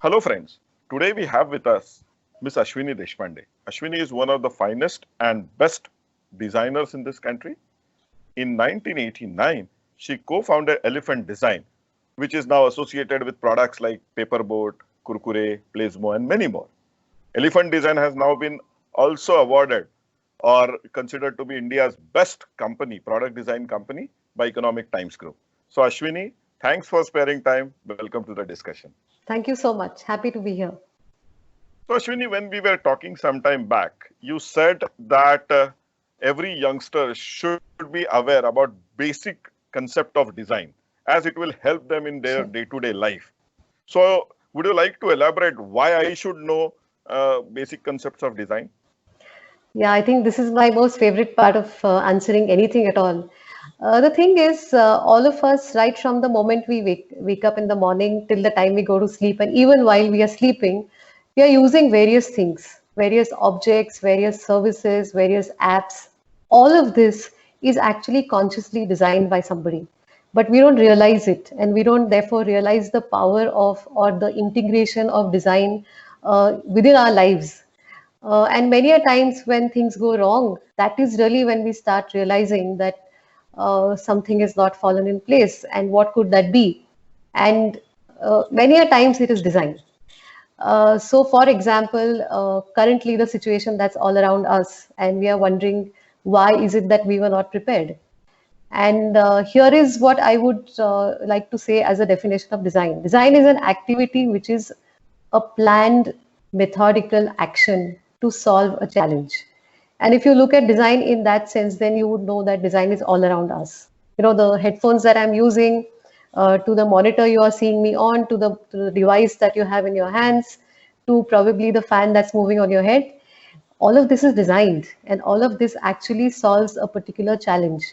Hello, friends. Today we have with us Miss Ashwini Deshpande. Ashwini is one of the finest and best designers in this country. In 1989, she co-founded Elephant Design, which is now associated with products like Paperboat, Kurkure, Plasmo, and many more. Elephant Design has now been also awarded or considered to be India's best company, product design company by Economic Times Group. So Ashwini, thanks for sparing time. Welcome to the discussion. Thank you so much. Happy to be here. So Ashwini, when we were talking some time back, you said that every youngster should be aware about basic concept of design as it will help them in their Sure. day-to-day life. So would you like to elaborate why I should know basic concepts of design? Yeah, I think this is my most favorite part of answering anything at all. The thing is, all of us, right from the moment we wake up in the morning till the time we go to sleep, and even while we are sleeping, we are using various things, various objects, various services, various apps. All of this is actually consciously designed by somebody, but we don't realize it, and we don't therefore realize the power of or the integration of design within our lives. And many a times when things go wrong, that is really when we start realizing that something has not fallen in place, and what could that be? And many a times it is design. So, for example, currently the situation that's all around us, and we are wondering why is it that we were not prepared? And here is what I would like to say as a definition of design. Design is an activity which is a planned, methodical action to solve a challenge. And if you look at design in that sense, then you would know that design is all around us. You know, the headphones that I'm using, to the monitor you are seeing me on, to the device that you have in your hands, to probably the fan that's moving on your head, all of this is designed, and all of this actually solves a particular challenge.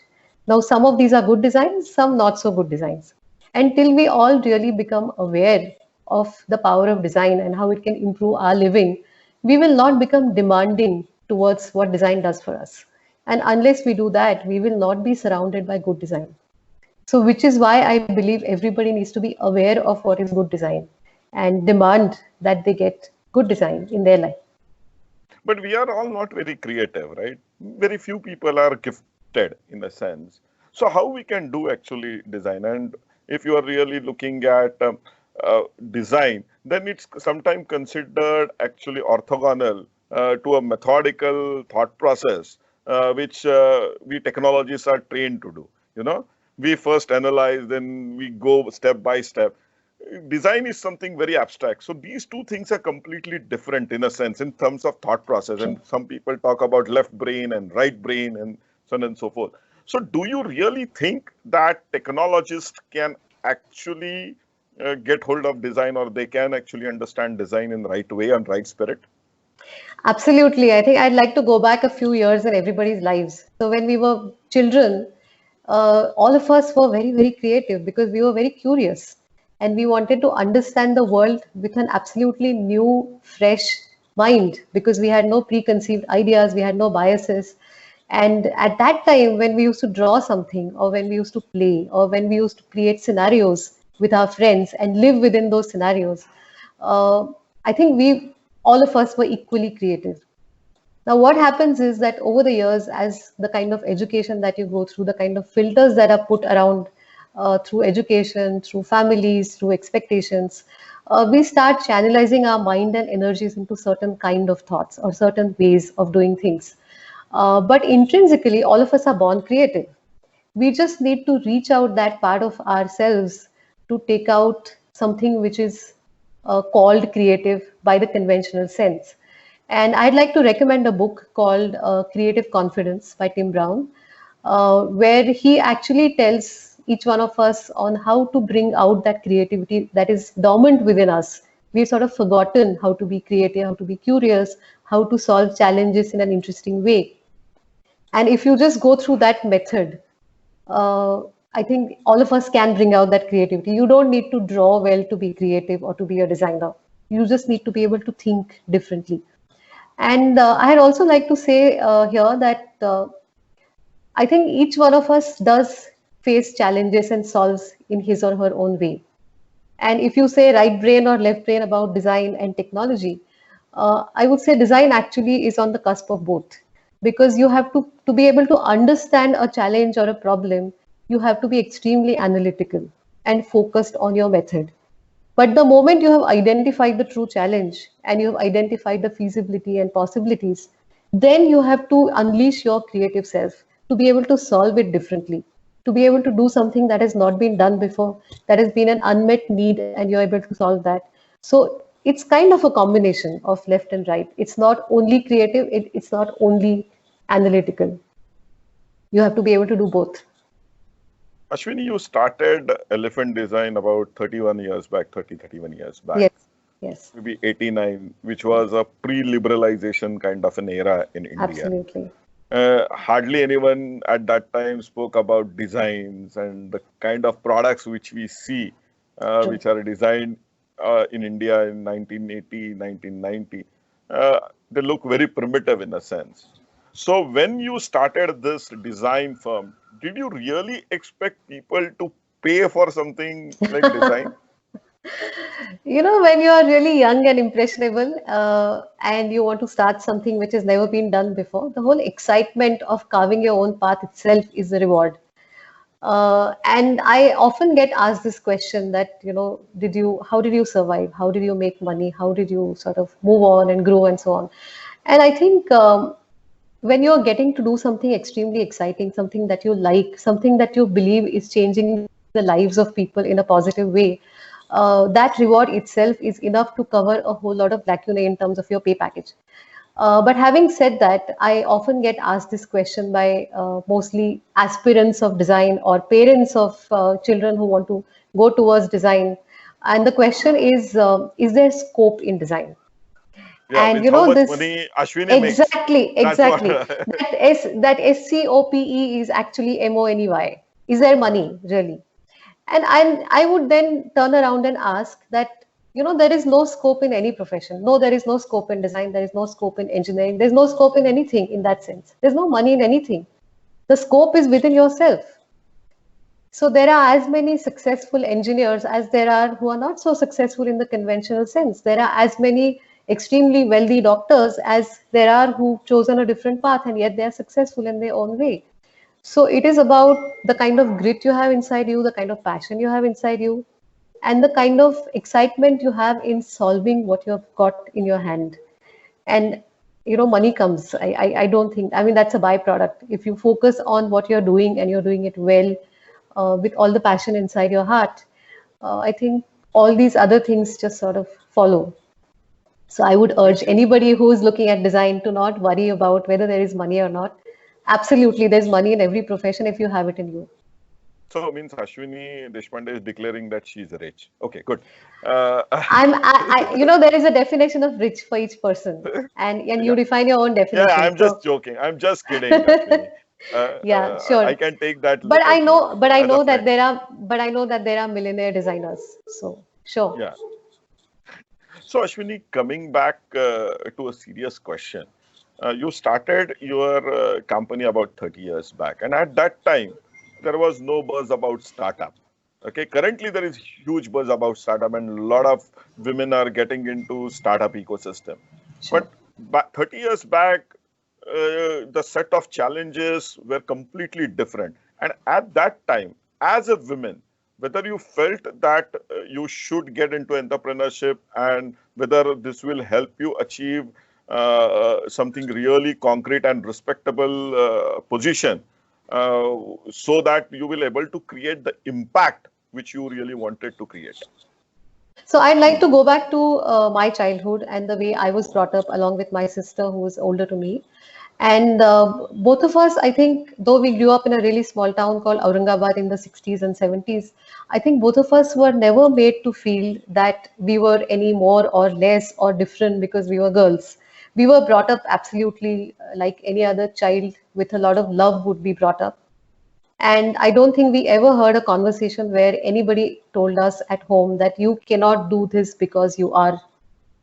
Now, some of these are good designs, some not so good designs. Until we all really become aware of the power of design and how it can improve our living, we will not become demanding towards what design does for us. And unless we do that, we will not be surrounded by good design. So, which is why I believe everybody needs to be aware of what is good design and demand that they get good design in their life. But we are all not very creative, right? Very few people are gifted in a sense. So how we can do actually design? And if you are really looking at design, then it's sometimes considered actually orthogonal to a methodical thought process, which we technologists are trained to do. You know, we first analyze, then we go step by step. Design is something very abstract. So these two things are completely different in a sense in terms of thought process. Sure. And some people talk about left brain and right brain and so on and so forth. So do you really think that technologists can actually get hold of design, or they can actually understand design in the right way and right spirit? Absolutely. I think I'd like to go back a few years in everybody's lives. So when we were children, all of us were very, very creative because we were very curious and we wanted to understand the world with an absolutely new, fresh mind because we had no preconceived ideas, we had no biases. And at that time, when we used to draw something, or when we used to play, or when we used to create scenarios with our friends and live within those scenarios, uh, I think all of us were equally creative. Now, what happens is that over the years, as the kind of education that you go through, the kind of filters that are put around through education, through families, through expectations, we start channelizing our mind and energies into certain kind of thoughts or certain ways of doing things. But intrinsically, all of us are born creative. We just need to reach out that part of ourselves to take out something which is called creative by the conventional sense. And I'd like to recommend a book called Creative Confidence by Tim Brown, where he actually tells each one of us on how to bring out that creativity that is dormant within us. We've sort of forgotten how to be creative, how to be curious, how to solve challenges in an interesting way. And if you just go through that method, uh, I think all of us can bring out that creativity. You don't need to draw well to be creative or to be a designer. You just need to be able to think differently. And I'd also like to say here that I think each one of us does face challenges and solves in his or her own way. And if you say right brain or left brain about design and technology, I would say design actually is on the cusp of both, because you have to be able to understand a challenge or a problem, you have to be extremely analytical and focused on your method. But the moment you have identified the true challenge and you have identified the feasibility and possibilities, then you have to unleash your creative self to be able to solve it differently, to be able to do something that has not been done before, that has been an unmet need, and you're able to solve that. So it's kind of a combination of left and right. It's not only creative, it's not only analytical. You have to be able to do both. Ashwini, you started Elephant Design about 31 years back, 31 years back, Yes, yes, maybe 89, which was a pre-liberalization kind of an era in India. absolutely. Hardly anyone at that time spoke about designs and the kind of products which we see, True. which are designed in India in 1980, 1990. They look very primitive in a sense. So when you started this design firm, did you really expect people to pay for something like design? You know, when you are really young and impressionable, and you want to start something which has never been done before, the whole excitement of carving your own path itself is the reward. And I often get asked this question that, how did you survive? How did you make money? How did you sort of move on and grow and so on? And I think when you're getting to do something extremely exciting, something that you like, something that you believe is changing the lives of people in a positive way, that reward itself is enough to cover a whole lot of lacunae in terms of your pay package. But having said that, I often get asked this question by mostly aspirants of design or parents of children who want to go towards design. And the question is there scope in design? Yeah, And means how much this money Ashwini makes. exactly, That's what. exactly. That SCOPE is actually MONEY. Is there money really? And I would then turn around and ask that, there is no scope in any profession. No, there is no scope in design. There is no scope in engineering. There's no scope in anything in that sense. There's no money in anything. The scope is within yourself. So there are as many successful engineers as there are who are not so successful in the conventional sense. There are as many extremely wealthy doctors as there are who've chosen a different path and yet they are successful in their own way. So it is about the kind of grit you have inside you, the kind of passion you have inside you, and the kind of excitement you have in solving what you've got in your hand. And money comes. I don't think, I mean, that's a byproduct. If you focus on what you're doing and you're doing it well, with all the passion inside your heart, I think all these other things just sort of follow. So I would urge anybody who is looking at design to not worry about whether there is money or not. Absolutely, there's money in every profession if you have it in you. So means Ashwini Deshpande is declaring that she's rich. Okay, good. There is a definition of rich for each person, and you Yeah. define your own Yeah, definition. I'm just joking. I'm just kidding, Ashwini. Yeah, I sure. can take that But I know, as a friend. but I know that there are millionaire designers. So sure. Yeah. So Ashwini, coming back to a serious question, you started your company about 30 years back, and at that time there was no buzz about startup. Okay, currently there is huge buzz about startup, and a lot of women are getting into startup ecosystem. Sure. But 30 years back, the set of challenges were completely different. And at that time, as a woman, whether you felt that you should get into entrepreneurship and whether this will help you achieve something really concrete and respectable position, so that you will able to create the impact which you really wanted to create. So I'd like to go back to my childhood and the way I was brought up along with my sister who was older to me. And both of us, I think, though we grew up in a really small town called Aurangabad in the 60s and 70s, I think both of us were never made to feel that we were any more or less or different because we were girls. We were brought up absolutely like any other child with a lot of love would be brought up. And I don't think we ever heard a conversation where anybody told us at home that you cannot do this because you are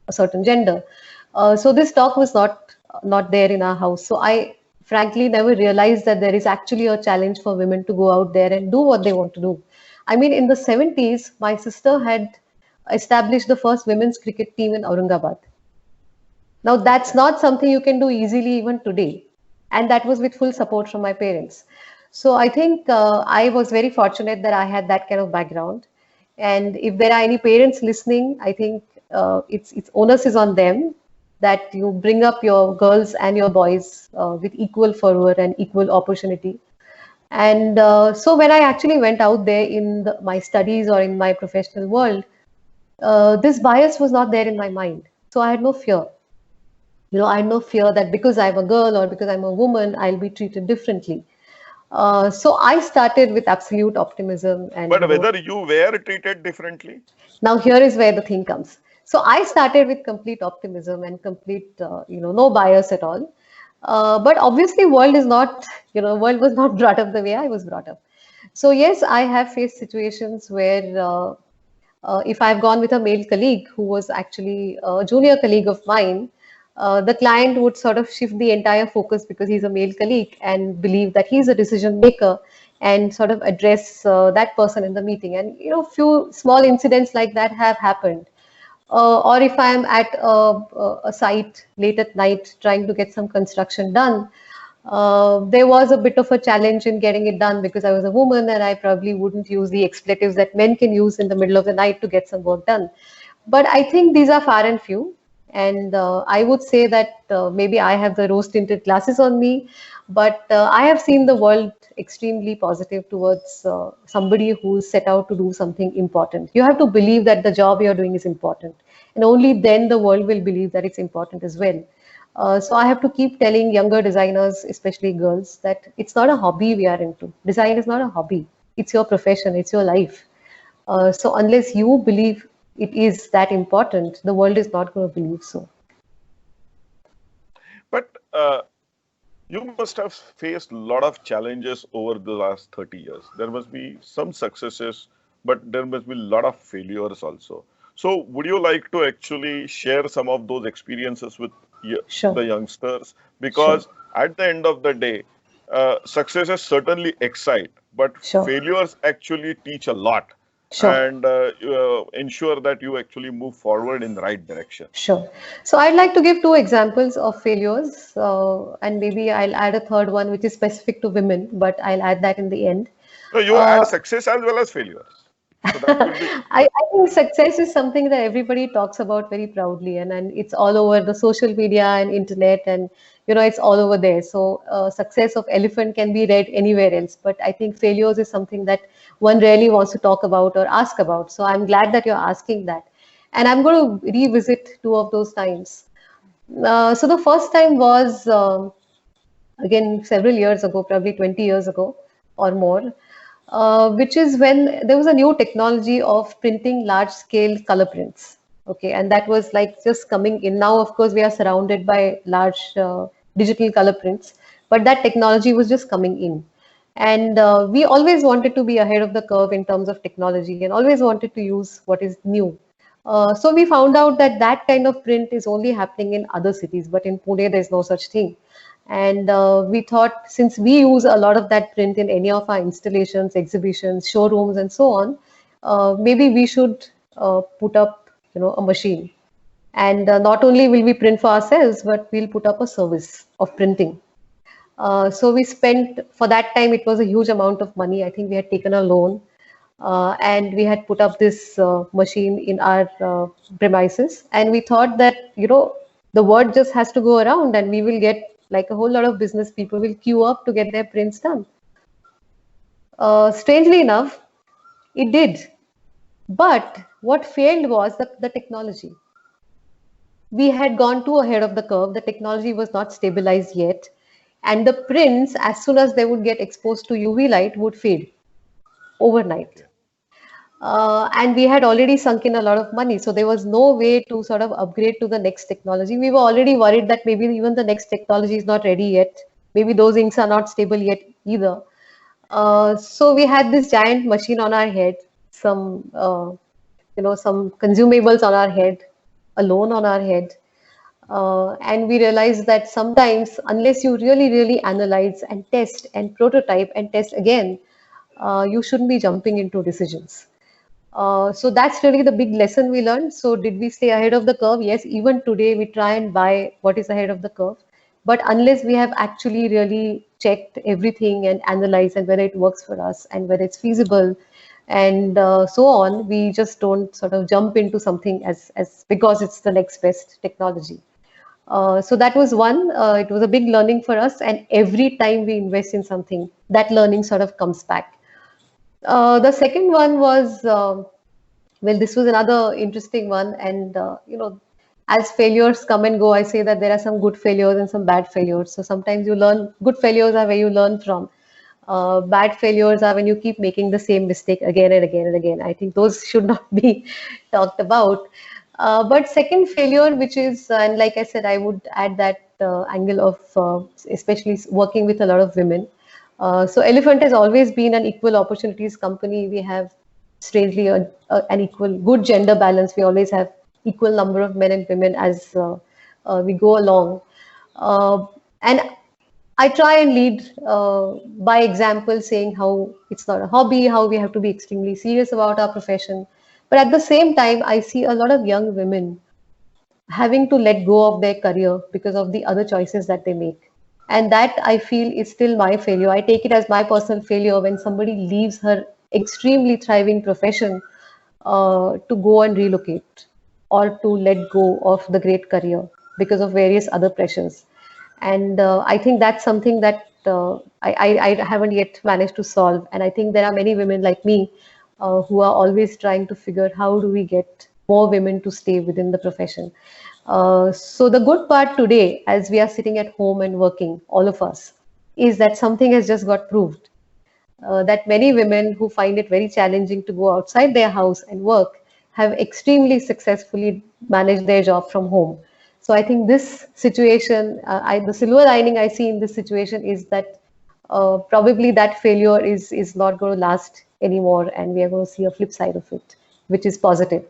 a certain gender. So this talk was not there in our house. So I frankly never realized that there is actually a challenge for women to go out there and do what they want to do. I mean, in the 70s, my sister had establish the first women's cricket team in Aurangabad. Now, that's not something you can do easily even today. And that was with full support from my parents. So I think I was very fortunate that I had that kind of background. And if there are any parents listening, I think it's onus is on them that you bring up your girls and your boys with equal fervor and equal opportunity. And so when I actually went out there in my studies or in my professional world, this bias was not there in my mind. So I had no fear. I had no fear that because I'm a girl or because I'm a woman, I'll be treated differently. So I started with absolute optimism, and But whether you were treated differently? now here is where the thing comes. So I started with complete optimism and complete, no bias at all. But obviously, world is not, world was not brought up the way I was brought up. So yes, I have faced situations where if I've gone with a male colleague who was actually a junior colleague of mine, the client would sort of shift the entire focus because he's a male colleague and believe that he's a decision maker and sort of address that person in the meeting. And, few small incidents like that have happened. Or if I'm at a site late at night trying to get some construction done, there was a bit of a challenge in getting it done because I was a woman and I probably wouldn't use the expletives that men can use in the middle of the night to get some work done. But I think these are far and few. And I would say that maybe I have the rose tinted glasses on me, but I have seen the world extremely positive towards somebody who's set out to do something important. You have to believe that the job you're doing is important, and only then the world will believe that it's important as well. So I have to keep telling younger designers, especially girls, that it's not a hobby we are into. Design is not a hobby. It's your profession. It's your life. So unless you believe it is that important, the world is not going to believe so. But you must have faced a lot of challenges over the last 30 years. There must be some successes, but there must be a lot of failures also. So would you like to actually share some of those experiences with Sure. the youngsters? Sure. Because at the end of the day, successes certainly excite, but Sure. failures actually teach a lot. Sure. And ensure that you actually move forward in the right direction. Sure. So I'd like to give two examples of failures, and maybe I'll add a third one, which is specific to women, but I'll add that in the end. So you add success as well as failures. So that would be I think success is something that everybody talks about very proudly, and it's all over the social media and internet, and it's all over there. So success of elephant can be read anywhere else, but I think failures is something that one rarely wants to talk about or ask about. So I'm glad that you're asking that, and I'm going to revisit two of those times. So the first time was again several years ago, probably 20 years ago or more. Which is when there was a new technology of printing large scale color prints. Okay, and that was like just coming in. Now, of course, we are surrounded by large digital color prints, but that technology was just coming in. And we always wanted to be ahead of the curve in terms of technology and always wanted to use what is new. So we found out that that kind of print is only happening in other cities, but in Pune, there's no such thing. And we thought, since we use a lot of that print in any of our installations, exhibitions, showrooms, and so on, maybe we should put up, a machine. And not only will we print for ourselves, but we'll put up a service of printing. So we spent, for that time, it was a huge amount of money. I think we had taken a loan, and we had put up this machine in our premises. And we thought that, the word just has to go around and we will get, like a whole lot of business people will queue up to get their prints done. Strangely enough, it did. But what failed was the technology. We had gone too ahead of the curve. The technology was not stabilized yet. And the prints, as soon as they would get exposed to UV light, would fade overnight. And we had already sunk in a lot of money. So there was no way to sort of upgrade to the next technology. We were already worried that maybe even the next technology is not ready yet. Maybe those inks are not stable yet either. So we had this giant machine on our head, some consumables on our head, a loan on our head. And we realized that sometimes, unless you really, really analyze and test and prototype and test again, you shouldn't be jumping into decisions. So that's really the big lesson we learned. So did we stay ahead of the curve? Yes, even today we try and buy what is ahead of the curve. But unless we have actually really checked everything and analyzed and whether it works for us and whether it's feasible and so on, we just don't sort of jump into something as because it's the next best technology. So that was one. It was a big learning for us, and every time we invest in something, that learning sort of comes back. The second one was well, this was another interesting one, and as failures come and go, I say that there are some good failures and some bad failures. So sometimes you learn. Good failures are where you learn from. Bad failures are when you keep making the same mistake again and again and again. I think those should not be talked about. But second failure, which is, and like I said, I would add that angle of especially working with a lot of women. So Elephant has always been an equal opportunities company. We have strangely an equal good gender balance. We always have equal number of men and women as we go along. And I try and lead by example, saying how it's not a hobby, how we have to be extremely serious about our profession. But at the same time, I see a lot of young women having to let go of their career because of the other choices that they make. And that I feel is still my failure. I take it as my personal failure when somebody leaves her extremely thriving profession to go and relocate or to let go of the great career because of various other pressures. And I think that's something that I haven't yet managed to solve. And I think there are many women like me who are always trying to figure how do we get more women to stay within the profession. So the good part today, as we are sitting at home and working, all of us, is that something has just got proved that many women who find it very challenging to go outside their house and work have extremely successfully managed their job from home. So I think this situation, the silver lining I see in this situation is that probably that failure is not going to last anymore, and we are going to see a flip side of it, which is positive.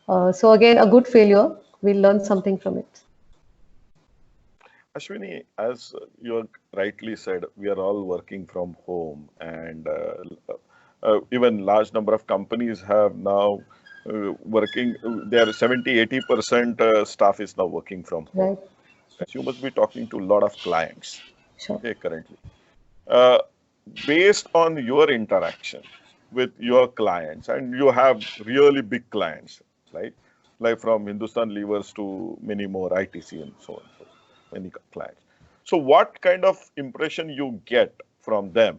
So again, a good failure. We'll learn something from it. Ashwini, as you rightly said, we are all working from home, and even large number of companies have now working. Their 70-80% staff is now working from home. Right. You must be talking to a lot of clients, Sure. okay, currently. Uh, Based on your interaction with your clients, and you have really big clients, right? Like from Hindustan Levers to many more ITC and so on, so many clients. So, what kind of impression you get from them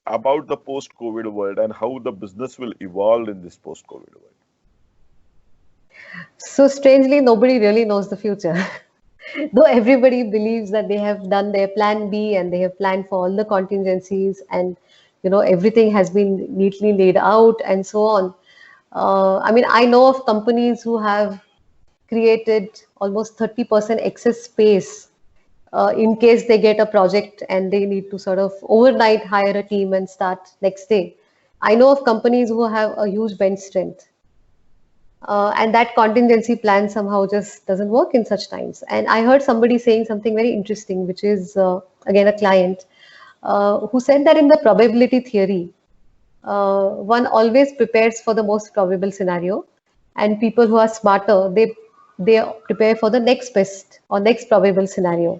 about the post-COVID world and how the business will evolve in this post-COVID world? So strangely, nobody really knows the future. Though everybody believes that they have done their plan B and they have planned for all the contingencies, and everything has been neatly laid out and so on. I mean, I know of companies who have created almost 30% excess space in case they get a project and they need to sort of overnight hire a team and start next day. I know of companies who have a huge bench strength. And that contingency plan somehow just doesn't work in such times. And I heard somebody saying something very interesting, which is again a client who said that in the probability theory, one always prepares for the most probable scenario, and people who are smarter they prepare for the next best or next probable scenario.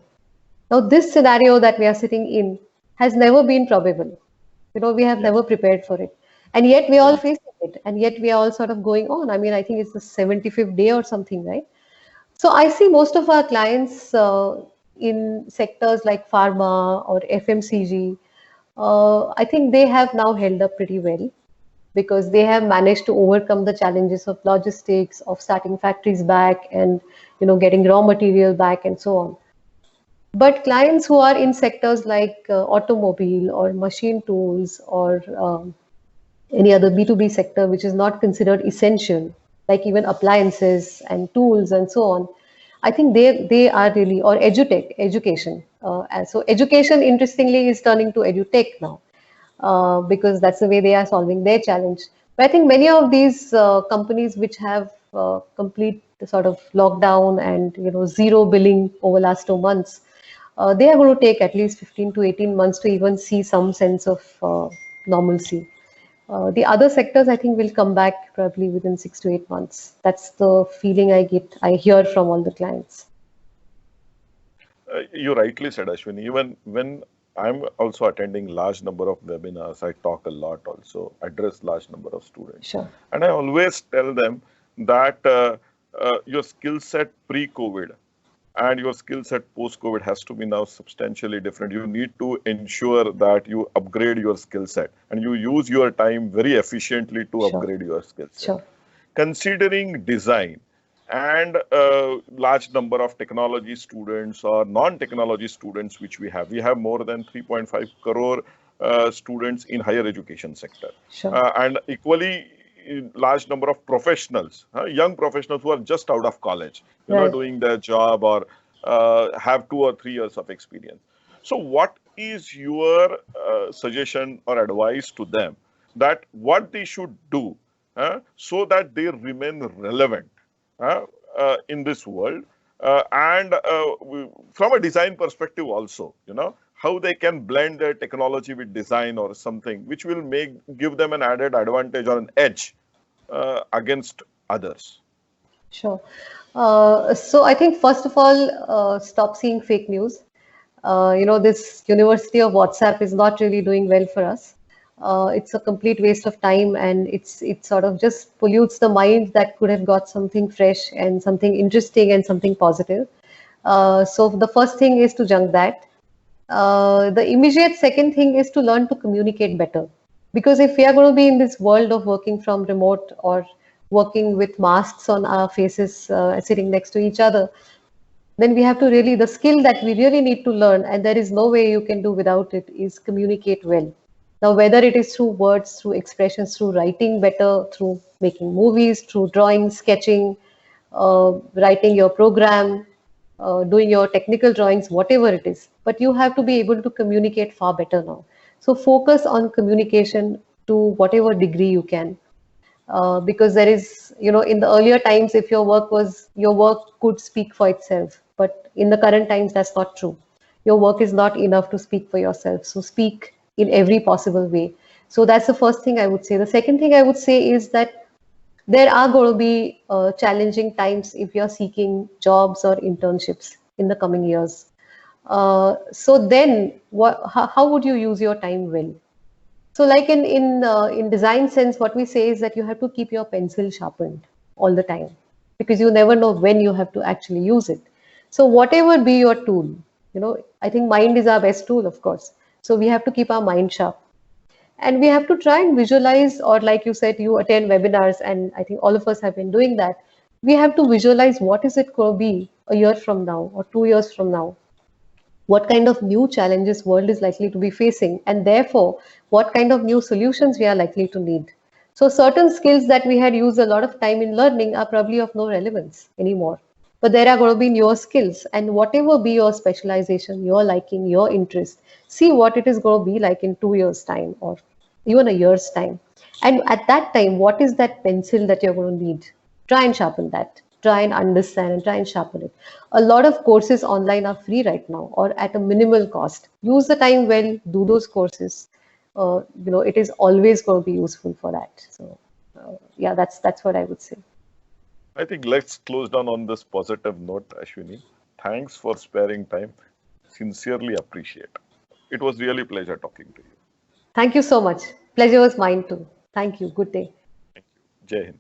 Now, this scenario that we are sitting in has never been probable. We have never prepared for it. And yet we are all facing it. And yet we are all sort of going on. I mean, I think it's the 75th day or something, right? So I see most of our clients in sectors like pharma or FMCG. I think they have now held up pretty well because they have managed to overcome the challenges of logistics, of starting factories back, and getting raw material back and so on. But clients who are in sectors like automobile or machine tools or any other B2B sector which is not considered essential, like even appliances and tools and so on, I think they are really, or education. So education, interestingly, is turning to edutech now because that's the way they are solving their challenge. But I think many of these companies which have complete sort of lockdown and zero billing over last 2 months, they are going to take at least 15 to 18 months to even see some sense of normalcy. The other sectors, I think, will come back probably within 6 to 8 months. That's the feeling I get. I hear from all the clients. You rightly said, Ashwini. Even when I'm also attending large number of webinars, I talk a lot also, address large number of students. Sure. And I always tell them that your skill set pre-COVID and your skill set post-COVID has to be now substantially different. You need to ensure that you upgrade your skill set and you use your time very efficiently to Sure. upgrade your skill set. Sure. Considering design and large number of technology students or non-technology students which we have more than 3.5 crore students in higher education sector. Sure. And equally large number of professionals, young professionals who are just out of college, Right. doing their job or have 2 or 3 years of experience. So what is your suggestion or advice to them that what they should do so that they remain relevant in this world and from a design perspective also, how they can blend their technology with design or something which will give them an added advantage or an edge against others. Sure. So I think first of all, stop seeing fake news. This university of WhatsApp is not really doing well for us. It's a complete waste of time, and it sort of just pollutes the mind that could have got something fresh and something interesting and something positive. So the first thing is to junk that. The immediate second thing is to learn to communicate better. Because if we are going to be in this world of working from remote or working with masks on our faces, sitting next to each other, then we have to really, the skill that we really need to learn, and there is no way you can do without it, is communicate well. Now, whether it is through words, through expressions, through writing better, through making movies, through drawing, sketching, writing your program, doing your technical drawings, whatever it is. But you have to be able to communicate far better now. So focus on communication to whatever degree you can. Because there is, in the earlier times, if your work could speak for itself. But in the current times, that's not true. Your work is not enough to speak for yourself. So speak in every possible way. So that's the first thing I would say. The second thing I would say is that there are going to be challenging times if you're seeking jobs or internships in the coming years. So then, how would you use your time well? So, like in design sense, what we say is that you have to keep your pencil sharpened all the time because you never know when you have to actually use it. So, whatever be your tool, I think mind is our best tool, of course. So, we have to keep our mind sharp. And we have to try and visualize, or like you said, you attend webinars, and I think all of us have been doing that. We have to visualize what is it going to be a year from now or 2 years from now. What kind of new challenges world is likely to be facing, and therefore what kind of new solutions we are likely to need. So certain skills that we had used a lot of time in learning are probably of no relevance anymore. But there are going to be newer skills, and whatever be your specialization, your liking, your interest, see what it is going to be like in 2 years' time or even a year's time. And at that time, what is that pencil that you're going to need? Try and sharpen that. Try and understand and try and sharpen it. A lot of courses online are free right now or at a minimal cost. Use the time well, do those courses. It is always going to be useful for that. So, yeah, that's what I would say. I think let's close down on this positive note, Ashwini. Thanks for sparing time. Sincerely appreciate. It was really a pleasure talking to you. Thank you so much. Pleasure was mine too. Thank you. Good day. Thank you. Jai Hind.